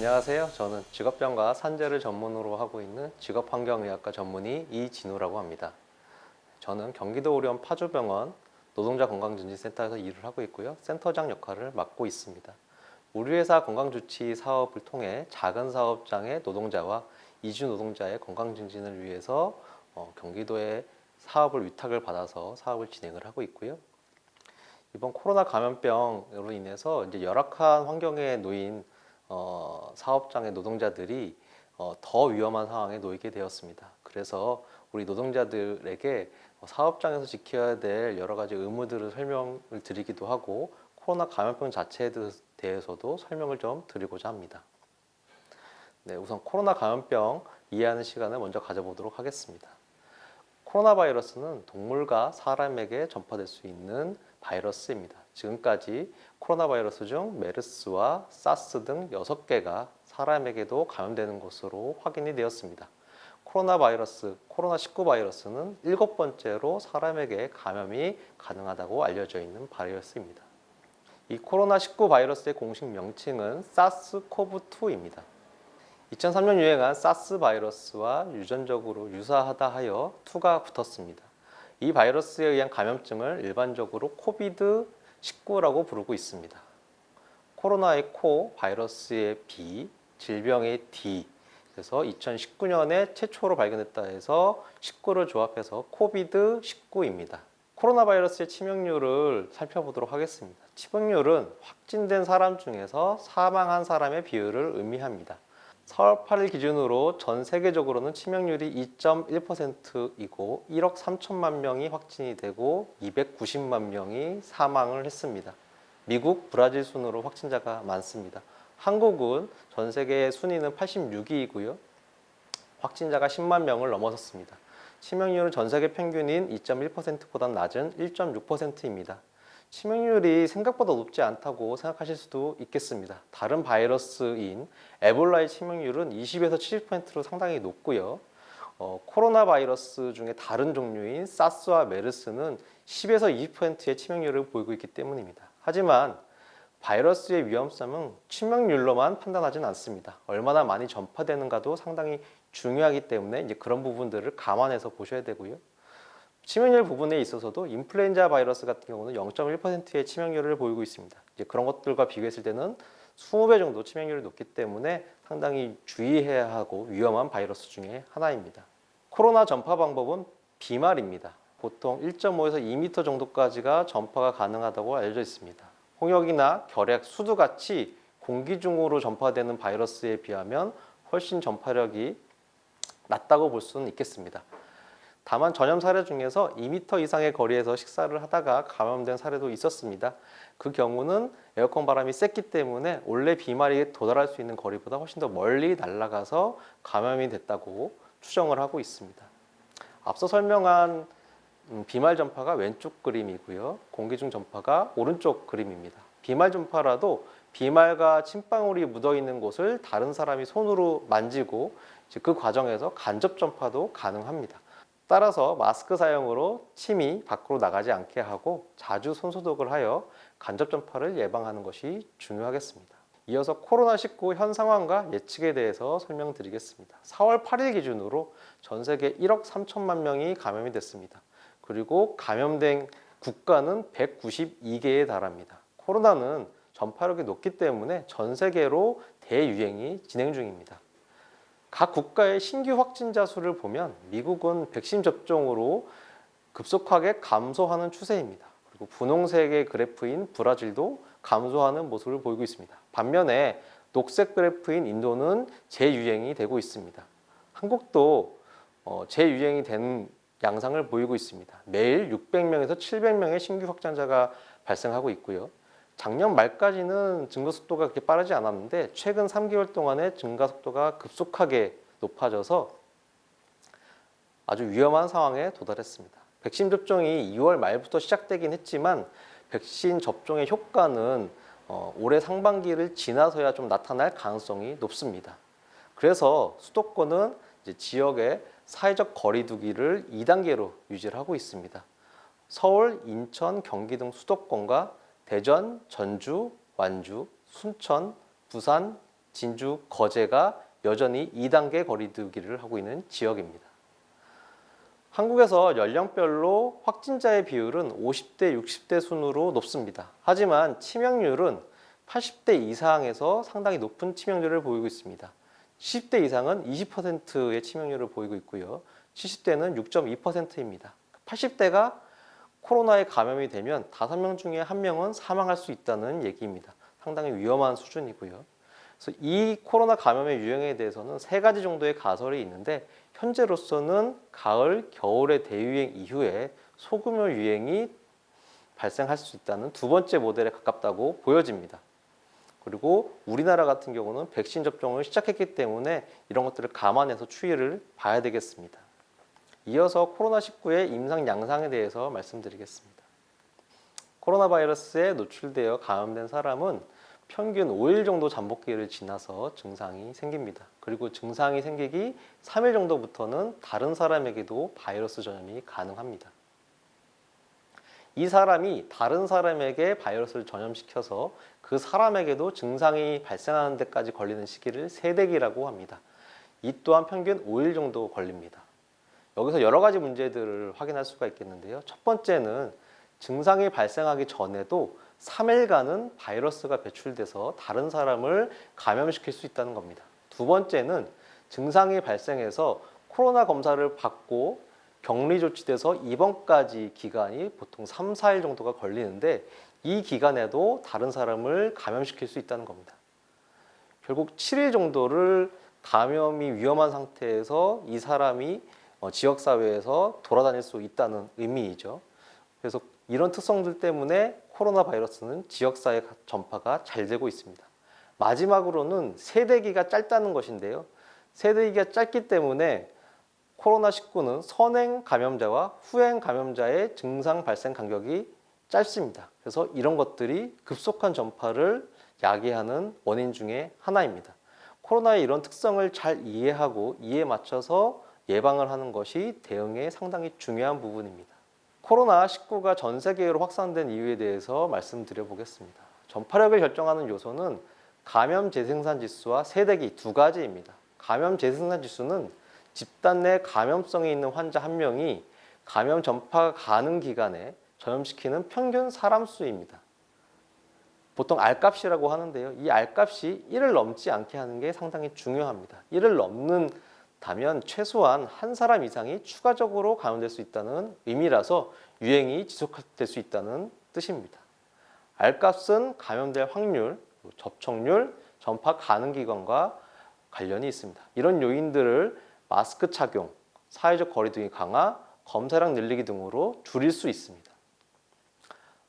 안녕하세요. 저는 직업병과 산재를 전문으로 하고 있는 직업환경의학과 전문의 이진우라고 합니다. 저는 경기도 오리온 파주병원 노동자 건강증진센터에서 일을 하고 있고요. 센터장 역할을 맡고 있습니다. 우리 회사 건강주치 사업을 통해 작은 사업장의 노동자와 이주 노동자의 건강증진을 위해서 경기도에 사업을 위탁을 받아서 사업을 진행을 하고 있고요. 이번 코로나 감염병으로 인해서 이제 열악한 환경에 놓인 사업장의 노동자들이 더 위험한 상황에 놓이게 되었습니다. 그래서 우리 노동자들에게 사업장에서 지켜야 될 여러 가지 의무들을 설명을 드리기도 하고 코로나 감염병 자체에 대해서도 설명을 좀 드리고자 합니다. 네, 우선 코로나 감염병 이해하는 시간을 먼저 가져보도록 하겠습니다. 코로나 바이러스는 동물과 사람에게 전파될 수 있는 바이러스입니다. 지금까지 코로나 바이러스 중 메르스와 사스 등 6개가 사람에게도 감염되는 것으로 확인이 되었습니다. 코로나19 바이러스는 7번째로 사람에게 감염이 가능하다고 알려져 있는 바이러스입니다. 이 코로나19 바이러스의 공식 명칭은 사스코브2입니다. 2003년 유행한 사스 바이러스와 유전적으로 유사하다 하여 2가 붙었습니다. 이 바이러스에 의한 감염증을 일반적으로 코비드19라고 부르고 있습니다. 코로나의 코, 바이러스의 B, 질병의 D, 그래서 2019년에 최초로 발견했다 해서 19를 조합해서 코비드19입니다. 코로나 바이러스의 치명률을 살펴보도록 하겠습니다. 치명률은 확진된 사람 중에서 사망한 사람의 비율을 의미합니다. 4월 8일 기준으로 전 세계적으로는 치명률이 2.1%이고 1억 3천만 명이 확진이 되고 290만 명이 사망을 했습니다. 미국, 브라질 순으로 확진자가 많습니다. 한국은 전 세계 순위는 86위이고요. 확진자가 10만 명을 넘어섰습니다. 치명률은 전 세계 평균인 2.1%보다 낮은 1.6%입니다. 치명률이 생각보다 높지 않다고 생각하실 수도 있겠습니다. 다른 바이러스인 에볼라의 치명률은 20에서 70%로 상당히 높고요. 코로나 바이러스 중에 다른 종류인 사스와 메르스는 10에서 20%의 치명률을 보이고 있기 때문입니다. 하지만 바이러스의 위험성은 치명률로만 판단하지는 않습니다. 얼마나 많이 전파되는가도 상당히 중요하기 때문에 이제 그런 부분들을 감안해서 보셔야 되고요. 치명률 부분에 있어서도 인플루엔자 바이러스 같은 경우는 0.1%의 치명률을 보이고 있습니다. 이제 그런 것들과 비교했을 때는 20배 정도 치명률이 높기 때문에 상당히 주의해야 하고 위험한 바이러스 중에 하나입니다. 코로나 전파 방법은 비말입니다. 보통 1.5에서 2m 정도까지가 전파가 가능하다고 알려져 있습니다. 홍역이나 결핵, 수두 같이 공기 중으로 전파되는 바이러스에 비하면 훨씬 전파력이 낮다고 볼 수는 있겠습니다. 다만 전염 사례 중에서 2m 이상의 거리에서 식사를 하다가 감염된 사례도 있었습니다. 그 경우는 에어컨 바람이 셌기 때문에 원래 비말이 도달할 수 있는 거리보다 훨씬 더 멀리 날아가서 감염이 됐다고 추정을 하고 있습니다. 앞서 설명한 비말 전파가 왼쪽 그림이고요. 공기 중 전파가 오른쪽 그림입니다. 비말 전파라도 비말과 침방울이 묻어있는 곳을 다른 사람이 손으로 만지고 그 과정에서 간접 전파도 가능합니다. 따라서 마스크 사용으로 침이 밖으로 나가지 않게 하고 자주 손소독을 하여 간접 전파를 예방하는 것이 중요하겠습니다. 이어서 코로나19 현 상황과 예측에 대해서 설명드리겠습니다. 4월 8일 기준으로 전 세계 1억 3천만 명이 감염이 됐습니다. 그리고 감염된 국가는 192개에 달합니다. 코로나는 전파력이 높기 때문에 전 세계로 대유행이 진행 중입니다. 각 국가의 신규 확진자 수를 보면 미국은 백신 접종으로 급속하게 감소하는 추세입니다. 그리고 분홍색의 그래프인 브라질도 감소하는 모습을 보이고 있습니다. 반면에 녹색 그래프인 인도는 재유행이 되고 있습니다. 한국도 재유행이 된 양상을 보이고 있습니다. 매일 600명에서 700명의 신규 확진자가 발생하고 있고요. 작년 말까지는 증가 속도가 그렇게 빠르지 않았는데 최근 3개월 동안의 증가 속도가 급속하게 높아져서 아주 위험한 상황에 도달했습니다. 백신 접종이 2월 말부터 시작되긴 했지만 백신 접종의 효과는 올해 상반기를 지나서야 좀 나타날 가능성이 높습니다. 그래서 수도권은 이제 지역의 사회적 거리 두기를 2단계로 유지를 하고 있습니다. 서울, 인천, 경기 등 수도권과 대전, 전주, 완주, 순천, 부산, 진주, 거제가 여전히 2단계 거리두기를 하고 있는 지역입니다. 한국에서 연령별로 확진자의 비율은 50대, 60대 순으로 높습니다. 하지만 치명률은 80대 이상에서 상당히 높은 치명률을 보이고 있습니다. 70대 이상은 20%의 치명률을 보이고 있고요. 70대는 6.2%입니다. 80대가 코로나에 감염이 되면 5명 중에 1명은 사망할 수 있다는 얘기입니다. 상당히 위험한 수준이고요. 그래서 이 코로나 감염의 유행에 대해서는 3가지 정도의 가설이 있는데 현재로서는 가을, 겨울의 대유행 이후에 소규모 유행이 발생할 수 있다는 2번째 모델에 가깝다고 보여집니다. 그리고 우리나라 같은 경우는 백신 접종을 시작했기 때문에 이런 것들을 감안해서 추이를 봐야 되겠습니다. 이어서 코로나19의 임상 양상에 대해서 말씀드리겠습니다. 코로나 바이러스에 노출되어 감염된 사람은 평균 5일 정도 잠복기를 지나서 증상이 생깁니다. 그리고 증상이 생기기 3일 정도부터는 다른 사람에게도 바이러스 전염이 가능합니다. 이 사람이 다른 사람에게 바이러스를 전염시켜서 그 사람에게도 증상이 발생하는 데까지 걸리는 시기를 세대기라고 합니다. 이 또한 평균 5일 정도 걸립니다. 여기서 여러 가지 문제들을 확인할 수가 있겠는데요. 첫 번째는 증상이 발생하기 전에도 3일간은 바이러스가 배출돼서 다른 사람을 감염시킬 수 있다는 겁니다. 두 번째는 증상이 발생해서 코로나 검사를 받고 격리 조치돼서 입원까지 기간이 보통 3, 4일 정도가 걸리는데 이 기간에도 다른 사람을 감염시킬 수 있다는 겁니다. 결국 7일 정도를 감염이 위험한 상태에서 이 사람이 지역사회에서 돌아다닐 수 있다는 의미이죠. 그래서 이런 특성들 때문에 코로나 바이러스는 지역사회 전파가 잘 되고 있습니다. 마지막으로는 세대기가 짧다는 것인데요. 세대기가 짧기 때문에 코로나19는 선행 감염자와 후행 감염자의 증상 발생 간격이 짧습니다. 그래서 이런 것들이 급속한 전파를 야기하는 원인 중에 하나입니다. 코로나의 이런 특성을 잘 이해하고 이해에 맞춰서 예방을 하는 것이 대응에 상당히 중요한 부분입니다. 코로나19가 전 세계로 확산된 이유에 대해서 말씀드려 보겠습니다. 전파력을 결정하는 요소는 감염 재생산 지수와 세대기 2가지입니다. 감염 재생산 지수는 집단 내 감염성이 있는 환자 1명이 감염 전파가 가는 기간에 전염시키는 평균 사람 수입니다. 보통 R값이라고 하는데요. 이 R값이 1을 넘지 않게 하는 게 상당히 중요합니다. 1을 넘는다면 최소한 한 사람 이상이 추가적으로 감염될 수 있다는 의미라서 유행이 지속될 수 있다는 뜻입니다. R값은 감염될 확률, 접촉률, 전파 가능 기간과 관련이 있습니다. 이런 요인들을 마스크 착용, 사회적 거리두기 강화, 검사량 늘리기 등으로 줄일 수 있습니다.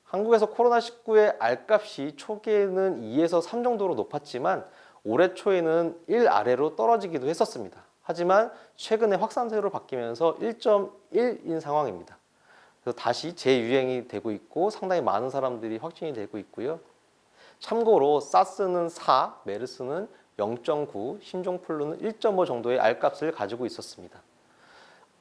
한국에서 코로나19의 R값이 초기에는 2에서 3 정도로 높았지만 올해 초에는 1 아래로 떨어지기도 했었습니다. 하지만 최근에 확산세로 바뀌면서 1.1인 상황입니다. 그래서 다시 재유행이 되고 있고 상당히 많은 사람들이 확진이 되고 있고요. 참고로 사스는 4, 메르스는 0.9, 신종플루는 1.5 정도의 R값을 가지고 있었습니다.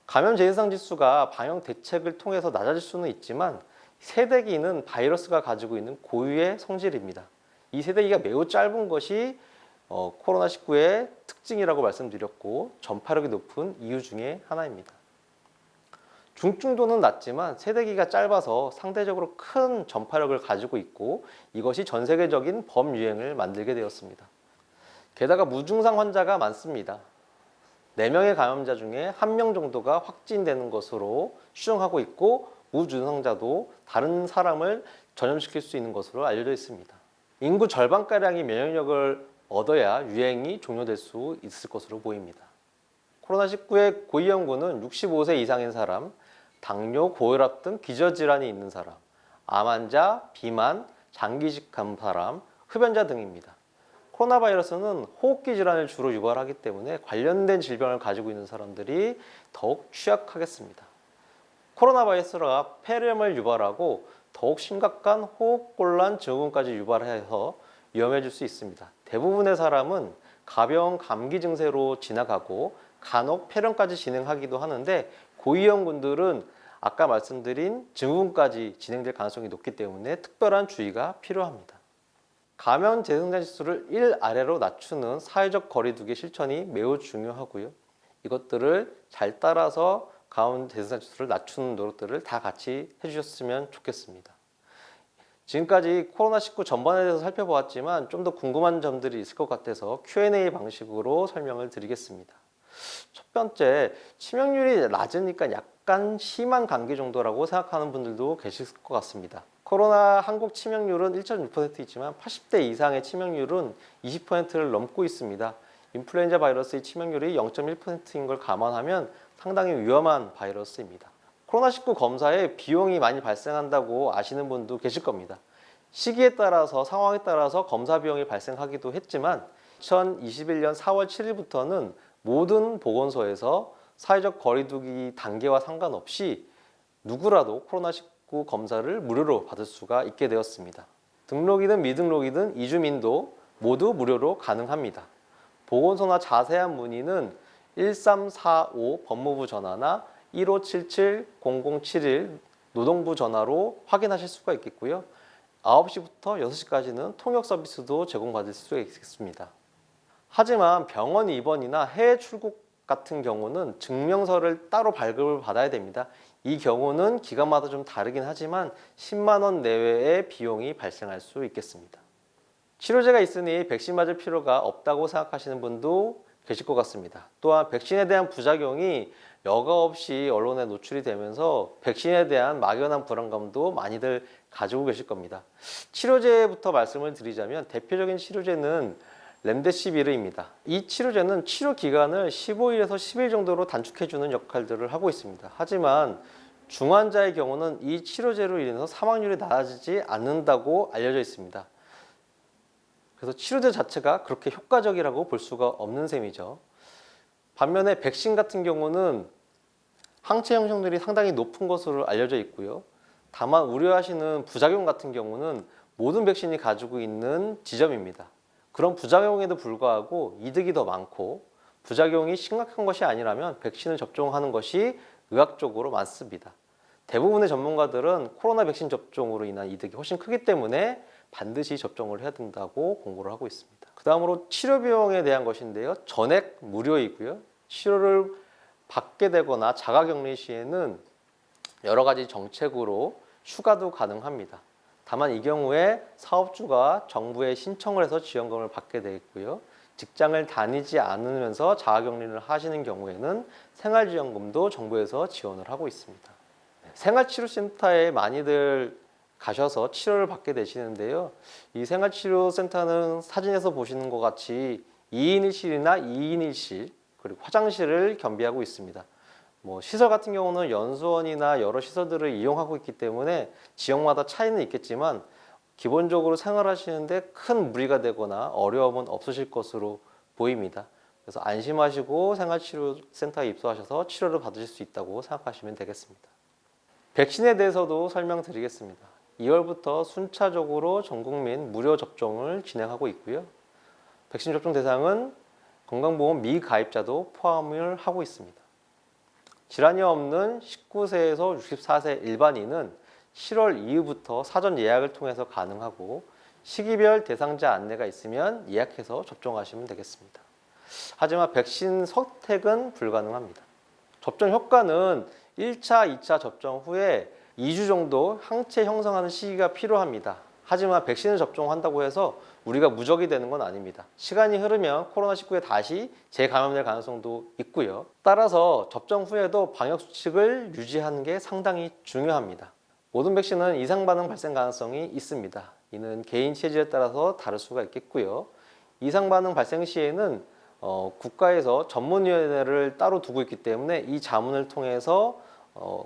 감염 재생산 지수가 방역 대책을 통해서 낮아질 수는 있지만 세대기는 바이러스가 가지고 있는 고유의 성질입니다. 이 세대기가 매우 짧은 것이 코로나19의 특징이라고 말씀드렸고 전파력이 높은 이유 중에 하나입니다. 중증도는 낮지만 세대기가 짧아서 상대적으로 큰 전파력을 가지고 있고 이것이 전 세계적인 범유행을 만들게 되었습니다. 게다가 무증상 환자가 많습니다. 4명의 감염자 중에 1명 정도가 확진되는 것으로 추정하고 있고 무증상자도 다른 사람을 전염시킬 수 있는 것으로 알려져 있습니다. 인구 절반가량이 면역력을 얻어야 유행이 종료될 수 있을 것으로 보입니다. 코로나19의 고위험군은 65세 이상인 사람, 당뇨, 고혈압 등 기저질환이 있는 사람, 암 환자, 비만, 장기직한 사람, 흡연자 등입니다. 코로나 바이러스는 호흡기 질환을 주로 유발하기 때문에 관련된 질병을 가지고 있는 사람들이 더욱 취약하겠습니다. 코로나 바이러스가 폐렴을 유발하고 더욱 심각한 호흡곤란 증후군까지 유발해서 위험해질 수 있습니다. 대부분의 사람은 가벼운 감기 증세로 지나가고 간혹 폐렴까지 진행하기도 하는데 고위험군들은 아까 말씀드린 증후군까지 진행될 가능성이 높기 때문에 특별한 주의가 필요합니다. 감염 재생산 지수를 1 아래로 낮추는 사회적 거리두기 실천이 매우 중요하고요. 이것들을 잘 따라서 감염 재생산 지수를 낮추는 노력들을 다 같이 해주셨으면 좋겠습니다. 지금까지 코로나19 전반에 대해서 살펴보았지만 좀 더 궁금한 점들이 있을 것 같아서 Q&A 방식으로 설명을 드리겠습니다. 첫 번째, 치명률이 낮으니까 약간 심한 감기 정도라고 생각하는 분들도 계실 것 같습니다. 코로나 한국 치명률은 1.6%이지만 80대 이상의 치명률은 20%를 넘고 있습니다. 인플루엔자 바이러스의 치명률이 0.1%인 걸 감안하면 상당히 위험한 바이러스입니다. 코로나19 검사에 비용이 많이 발생한다고 아시는 분도 계실 겁니다. 시기에 따라서 상황에 따라서 검사 비용이 발생하기도 했지만 2021년 4월 7일부터는 모든 보건소에서 사회적 거리두기 단계와 상관없이 누구라도 코로나19 검사를 무료로 받을 수가 있게 되었습니다. 등록이든 미등록이든 이주민도 모두 무료로 가능합니다. 보건소나 자세한 문의는 1345 법무부 전화나 1577-0071 노동부 전화로 확인하실 수가 있겠고요. 9시부터 6시까지는 통역 서비스도 제공받을 수 있겠습니다. 하지만 병원 입원이나 해외 출국 같은 경우는 증명서를 따로 발급을 받아야 됩니다. 이 경우는 기관마다 좀 다르긴 하지만 10만 원 내외의 비용이 발생할 수 있겠습니다. 치료제가 있으니 백신 맞을 필요가 없다고 생각하시는 분도 계실 것 같습니다. 또한 백신에 대한 부작용이 여과 없이 언론에 노출이 되면서 백신에 대한 막연한 불안감도 많이들 가지고 계실 겁니다. 치료제부터 말씀을 드리자면 대표적인 치료제는 렘데시비르입니다. 이 치료제는 치료 기간을 15일에서 10일 정도로 단축해주는 역할들을 하고 있습니다. 하지만 중환자의 경우는 이 치료제로 인해서 사망률이 낮아지지 않는다고 알려져 있습니다. 그래서 치료제 자체가 그렇게 효과적이라고 볼 수가 없는 셈이죠. 반면에 백신 같은 경우는 항체 형성률이 상당히 높은 것으로 알려져 있고요. 다만 우려하시는 부작용 같은 경우는 모든 백신이 가지고 있는 지점입니다. 그런 부작용에도 불구하고 이득이 더 많고 부작용이 심각한 것이 아니라면 백신을 접종하는 것이 의학적으로 많습니다. 대부분의 전문가들은 코로나 백신 접종으로 인한 이득이 훨씬 크기 때문에 반드시 접종을 해야 된다고 공고를 하고 있습니다. 그 다음으로 치료 비용에 대한 것인데요. 전액 무료이고요. 치료를 받게 되거나 자가격리 시에는 여러 가지 정책으로 휴가도 가능합니다. 다만 이 경우에 사업주가 정부에 신청을 해서 지원금을 받게 되어 있고요. 직장을 다니지 않으면서 자가격리를 하시는 경우에는 생활지원금도 정부에서 지원을 하고 있습니다. 생활치료센터에 많이들 가셔서 치료를 받게 되시는데요. 이 생활치료센터는 사진에서 보시는 것 같이 2인 1실이나 2인 1실 그리고 화장실을 겸비하고 있습니다. 시설 같은 경우는 연수원이나 여러 시설들을 이용하고 있기 때문에 지역마다 차이는 있겠지만 기본적으로 생활하시는데 큰 무리가 되거나 어려움은 없으실 것으로 보입니다. 그래서 안심하시고 생활치료센터에 입소하셔서 치료를 받으실 수 있다고 생각하시면 되겠습니다. 백신에 대해서도 설명드리겠습니다. 2월부터 순차적으로 전 국민 무료 접종을 진행하고 있고요. 백신 접종 대상은 건강보험 미가입자도 포함을 하고 있습니다. 질환이 없는 19세에서 64세 일반인은 7월 이후부터 사전 예약을 통해서 가능하고 시기별 대상자 안내가 있으면 예약해서 접종하시면 되겠습니다. 하지만 백신 선택은 불가능합니다. 접종 효과는 1차, 2차 접종 후에 2주 정도 항체 형성하는 시기가 필요합니다. 하지만 백신을 접종한다고 해서 우리가 무적이 되는 건 아닙니다. 시간이 흐르면 코로나19에 다시 재감염될 가능성도 있고요. 따라서 접종 후에도 방역수칙을 유지하는 게 상당히 중요합니다. 모든 백신은 이상 반응 발생 가능성이 있습니다. 이는 개인 체질에 따라서 다를 수가 있겠고요. 이상 반응 발생 시에는 국가에서 전문위원회를 따로 두고 있기 때문에 이 자문을 통해서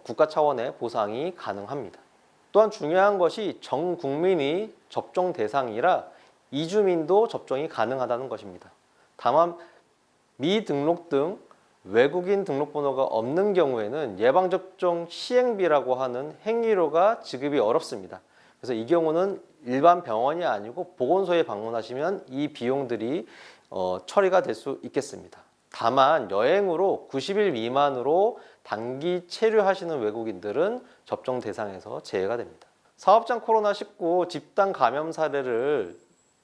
국가 차원의 보상이 가능합니다. 또한 중요한 것이 전 국민이 접종 대상이라 이주민도 접종이 가능하다는 것입니다. 다만 미등록 등 외국인 등록번호가 없는 경우에는 예방접종 시행비라고 하는 행위료가 지급이 어렵습니다. 그래서 이 경우는 일반 병원이 아니고 보건소에 방문하시면 이 비용들이 처리가 될 수 있겠습니다. 다만 여행으로 90일 미만으로 단기 체류하시는 외국인들은 접종 대상에서 제외가 됩니다. 사업장 코로나19 집단 감염 사례를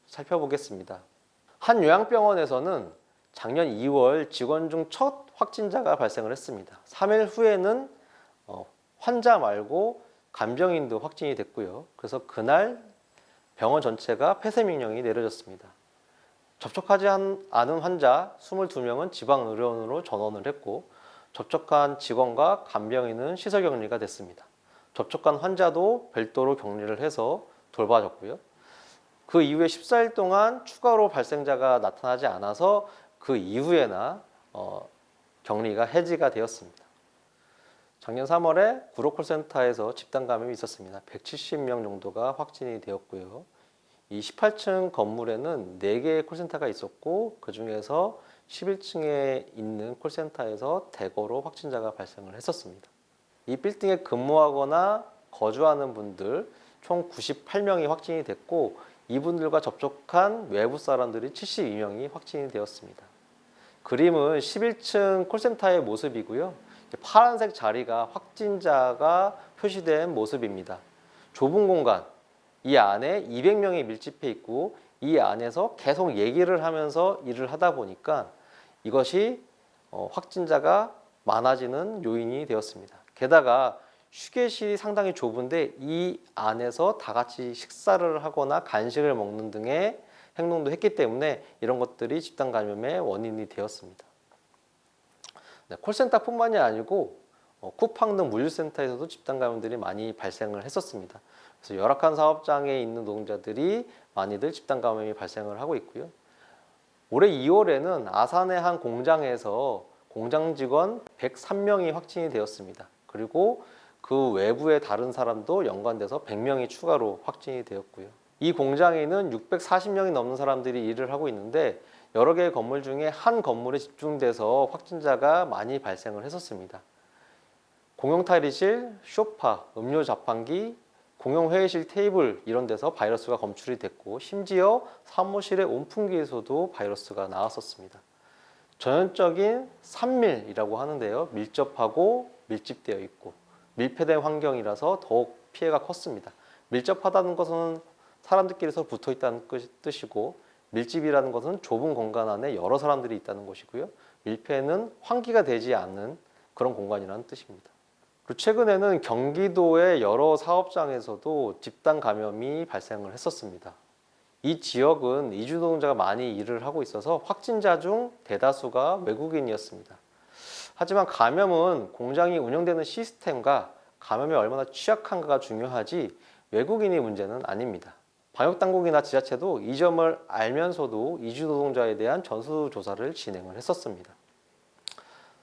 살펴보겠습니다. 한 요양병원에서는 작년 2월 직원 중 첫 확진자가 발생을 했습니다. 3일 후에는 환자 말고 간병인도 확진이 됐고요. 그래서 그날 병원 전체가 폐쇄 명령이 내려졌습니다. 접촉하지 않은 환자 22명은 지방의료원으로 전원을 했고, 접촉한 직원과 간병인은 시설 격리가 됐습니다. 접촉한 환자도 별도로 격리를 해서 돌봐줬고요. 그 이후에 14일 동안 추가로 발생자가 나타나지 않아서 그 이후에나 격리가 해지가 되었습니다. 작년 3월에 구로콜센터에서 집단 감염이 있었습니다. 170명 정도가 확진이 되었고요. 이 18층 건물에는 4개의 콜센터가 있었고, 그 중에서 11층에 있는 콜센터에서 대거로 확진자가 발생을 했었습니다. 이 빌딩에 근무하거나 거주하는 분들 총 98명이 확진이 됐고, 이분들과 접촉한 외부 사람들이 72명이 확진이 되었습니다. 그림은 11층 콜센터의 모습이고요. 파란색 자리가 확진자가 표시된 모습입니다. 좁은 공간, 이 안에 200명이 밀집해 있고, 이 안에서 계속 얘기를 하면서 일을 하다 보니까 이것이 확진자가 많아지는 요인이 되었습니다. 게다가 휴게실이 상당히 좁은데 이 안에서 다 같이 식사를 하거나 간식을 먹는 등의 행동도 했기 때문에 이런 것들이 집단 감염의 원인이 되었습니다. 네, 콜센터뿐만이 아니고 쿠팡 등 물류센터에서도 집단 감염들이 많이 발생을 했었습니다. 그래서 열악한 사업장에 있는 노동자들이 많이들 집단 감염이 발생을 하고 있고요. 올해 2월에는 아산의 한 공장에서 공장 직원 103명이 확진이 되었습니다. 그리고 그 외부의 다른 사람도 연관돼서 100명이 추가로 확진이 되었고요. 이 공장에는 640명이 넘는 사람들이 일을 하고 있는데, 여러 개의 건물 중에 한 건물에 집중돼서 확진자가 많이 발생을 했었습니다. 공용 탈의실, 소파, 음료 자판기, 공용 회의실 테이블 이런 데서 바이러스가 검출이 됐고, 심지어 사무실의 온풍기에서도 바이러스가 나왔었습니다. 전형적인 산밀이라고 하는데요. 밀접하고 밀집되어 있고 밀폐된 환경이라서 더욱 피해가 컸습니다. 밀접하다는 것은 사람들끼리서 붙어 있다는 뜻이고, 밀집이라는 것은 좁은 공간 안에 여러 사람들이 있다는 것이고요. 밀폐는 환기가 되지 않는 그런 공간이라는 뜻입니다. 그리고 최근에는 경기도의 여러 사업장에서도 집단 감염이 발생을 했었습니다. 이 지역은 이주 노동자가 많이 일을 하고 있어서 확진자 중 대다수가 외국인이었습니다. 하지만 감염은 공장이 운영되는 시스템과 감염에 얼마나 취약한가가 중요하지 외국인이 문제는 아닙니다. 방역당국이나 지자체도 이 점을 알면서도 이주 노동자에 대한 전수조사를 진행을 했었습니다.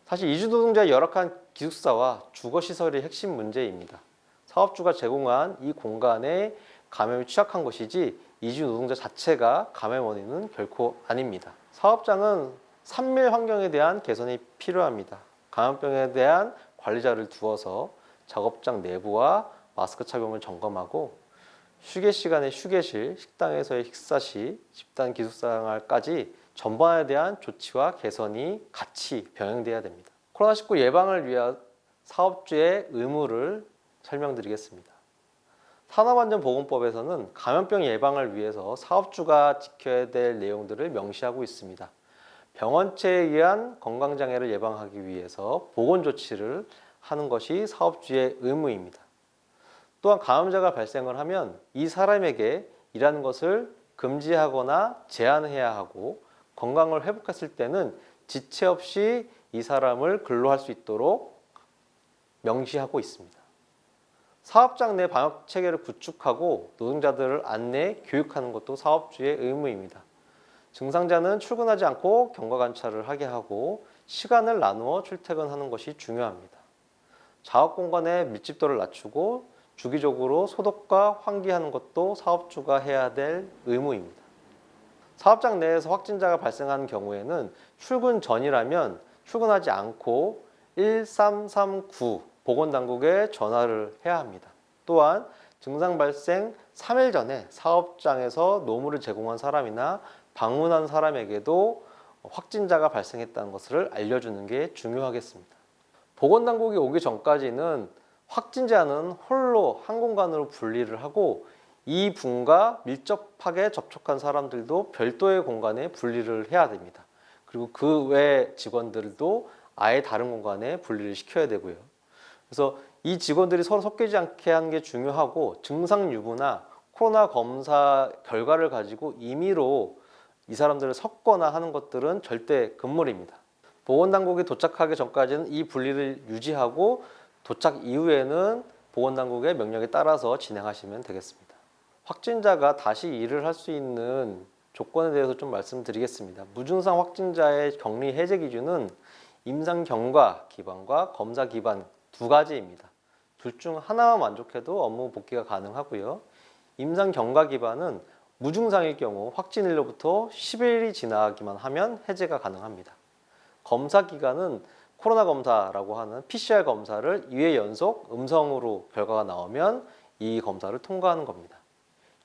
사실 이주 노동자의 열악한 기숙사와 주거시설이 핵심 문제입니다. 사업주가 제공한 이 공간에 감염이 취약한 것이지 이주 노동자 자체가 감염 원인은 결코 아닙니다. 사업장은 산밀 환경에 대한 개선이 필요합니다. 감염병에 대한 관리자를 두어서 작업장 내부와 마스크 착용을 점검하고, 휴게 시간에 휴게실, 식당에서의 식사 시, 집단 기숙생활까지 전반에 대한 조치와 개선이 같이 병행돼야 됩니다. 코로나19 예방을 위한 사업주의 의무를 설명드리겠습니다. 산업안전보건법에서는 감염병 예방을 위해서 사업주가 지켜야 될 내용들을 명시하고 있습니다. 병원체에 의한 건강장애를 예방하기 위해서 보건조치를 하는 것이 사업주의 의무입니다. 또한 감염자가 발생을 하면 이 사람에게 일하는 것을 금지하거나 제한해야 하고, 건강을 회복했을 때는 지체 없이 이 사람을 근로할 수 있도록 명시하고 있습니다. 사업장 내 방역 체계를 구축하고 노동자들을 안내, 교육하는 것도 사업주의 의무입니다. 증상자는 출근하지 않고 경과 관찰을 하게 하고 시간을 나누어 출퇴근하는 것이 중요합니다. 작업 공간의 밀집도를 낮추고 주기적으로 소독과 환기하는 것도 사업주가 해야 될 의무입니다. 사업장 내에서 확진자가 발생하는 경우에는 출근 전이라면 출근하지 않고 1339 보건당국에 전화를 해야 합니다. 또한 증상 발생 3일 전에 사업장에서 노무를 제공한 사람이나 방문한 사람에게도 확진자가 발생했다는 것을 알려주는 게 중요하겠습니다. 보건당국이 오기 전까지는 확진자는 홀로 한 공간으로 분리를 하고 이 분과 밀접하게 접촉한 사람들도 별도의 공간에 분리를 해야 됩니다. 그리고 그 외 직원들도 아예 다른 공간에 분리를 시켜야 되고요. 그래서 이 직원들이 서로 섞이지 않게 하는 게 중요하고, 증상 유무나 코로나 검사 결과를 가지고 임의로 이 사람들을 섞거나 하는 것들은 절대 금물입니다. 보건당국이 도착하기 전까지는 이 분리를 유지하고, 도착 이후에는 보건당국의 명령에 따라서 진행하시면 되겠습니다. 확진자가 다시 일을 할 수 있는 조건에 대해서 좀 말씀드리겠습니다. 무증상 확진자의 격리 해제 기준은 임상 경과 기반과 검사 기반 두 가지입니다. 둘 중 하나만 만족해도 업무 복귀가 가능하고요. 임상 경과 기반은 무증상일 경우 확진일로부터 10일이 지나기만 하면 해제가 가능합니다. 검사 기간은 코로나 검사라고 하는 PCR 검사를 2회 연속 음성으로 결과가 나오면 이 검사를 통과하는 겁니다.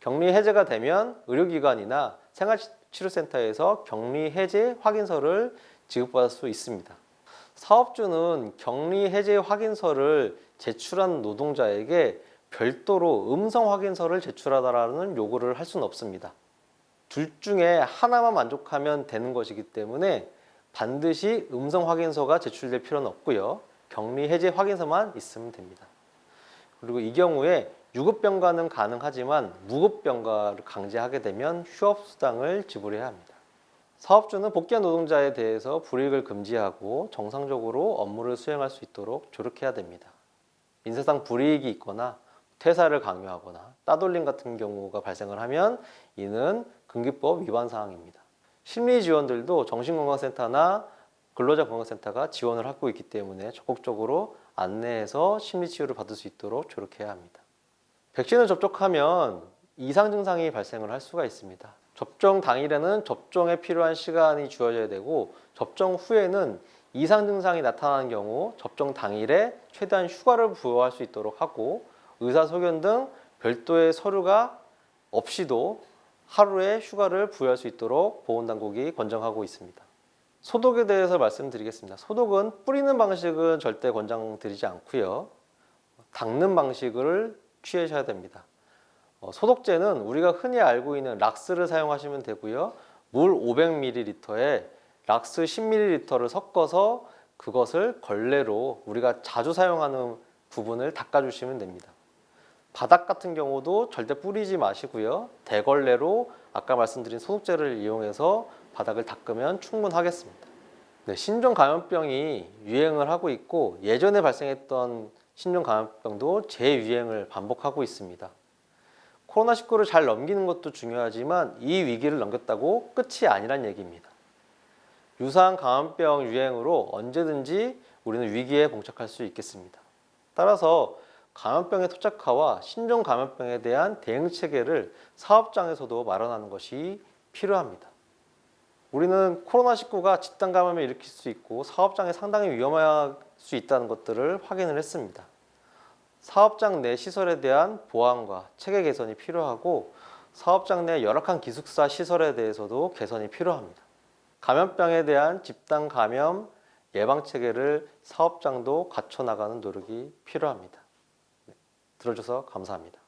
격리 해제가 되면 의료기관이나 생활치료센터에서 격리 해제 확인서를 지급받을 수 있습니다. 사업주는 격리 해제 확인서를 제출한 노동자에게 별도로 음성 확인서를 제출하라는 요구를 할 수는 없습니다. 둘 중에 하나만 만족하면 되는 것이기 때문에 반드시 음성 확인서가 제출될 필요는 없고요. 격리 해제 확인서만 있으면 됩니다. 그리고 이 경우에 유급병가는 가능하지만 무급병가를 강제하게 되면 휴업수당을 지불해야 합니다. 사업주는 복귀한 노동자에 대해서 불이익을 금지하고 정상적으로 업무를 수행할 수 있도록 조력해야 됩니다. 민사상 불이익이 있거나 퇴사를 강요하거나 따돌림 같은 경우가 발생을 하면 이는 근기법 위반 사항입니다. 심리지원들도 정신건강센터나 근로자건강센터가 지원을 하고 있기 때문에 적극적으로 안내해서 심리치유를 받을 수 있도록 조력해야 합니다. 백신을 접촉하면 이상 증상이 발생을 할 수가 있습니다. 접종 당일에는 접종에 필요한 시간이 주어져야 되고, 접종 후에는 이상 증상이 나타나는 경우 접종 당일에 최대한 휴가를 부여할 수 있도록 하고, 의사소견 등 별도의 서류가 없이도 하루에 휴가를 부여할 수 있도록 보건당국이 권장하고 있습니다. 소독에 대해서 말씀드리겠습니다. 소독은 뿌리는 방식은 절대 권장드리지 않고요. 닦는 방식을 취하셔야 됩니다. 소독제는 우리가 흔히 알고 있는 락스를 사용하시면 되고요. 물 500ml에 락스 10ml를 섞어서 그것을 걸레로 우리가 자주 사용하는 부분을 닦아주시면 됩니다. 바닥 같은 경우도 절대 뿌리지 마시고요. 대걸레로 아까 말씀드린 소독제를 이용해서 바닥을 닦으면 충분하겠습니다. 네, 신종감염병이 유행을 하고 있고, 예전에 발생했던 신종감염병도 재유행을 반복하고 있습니다. 코로나19를 잘 넘기는 것도 중요하지만 이 위기를 넘겼다고 끝이 아니란 얘기입니다. 유사한 감염병 유행으로 언제든지 우리는 위기에 봉착할 수 있겠습니다. 따라서 감염병의 토착화와 신종감염병에 대한 대응 체계를 사업장에서도 마련하는 것이 필요합니다. 우리는 코로나19가 집단 감염을 일으킬 수 있고 사업장에 상당히 위험할 수 있다는 것들을 확인을 했습니다. 사업장 내 시설에 대한 보안과 체계 개선이 필요하고, 사업장 내 열악한 기숙사 시설에 대해서도 개선이 필요합니다. 감염병에 대한 집단 감염 예방 체계를 사업장도 갖춰 나가는 노력이 필요합니다. 들어줘서 감사합니다.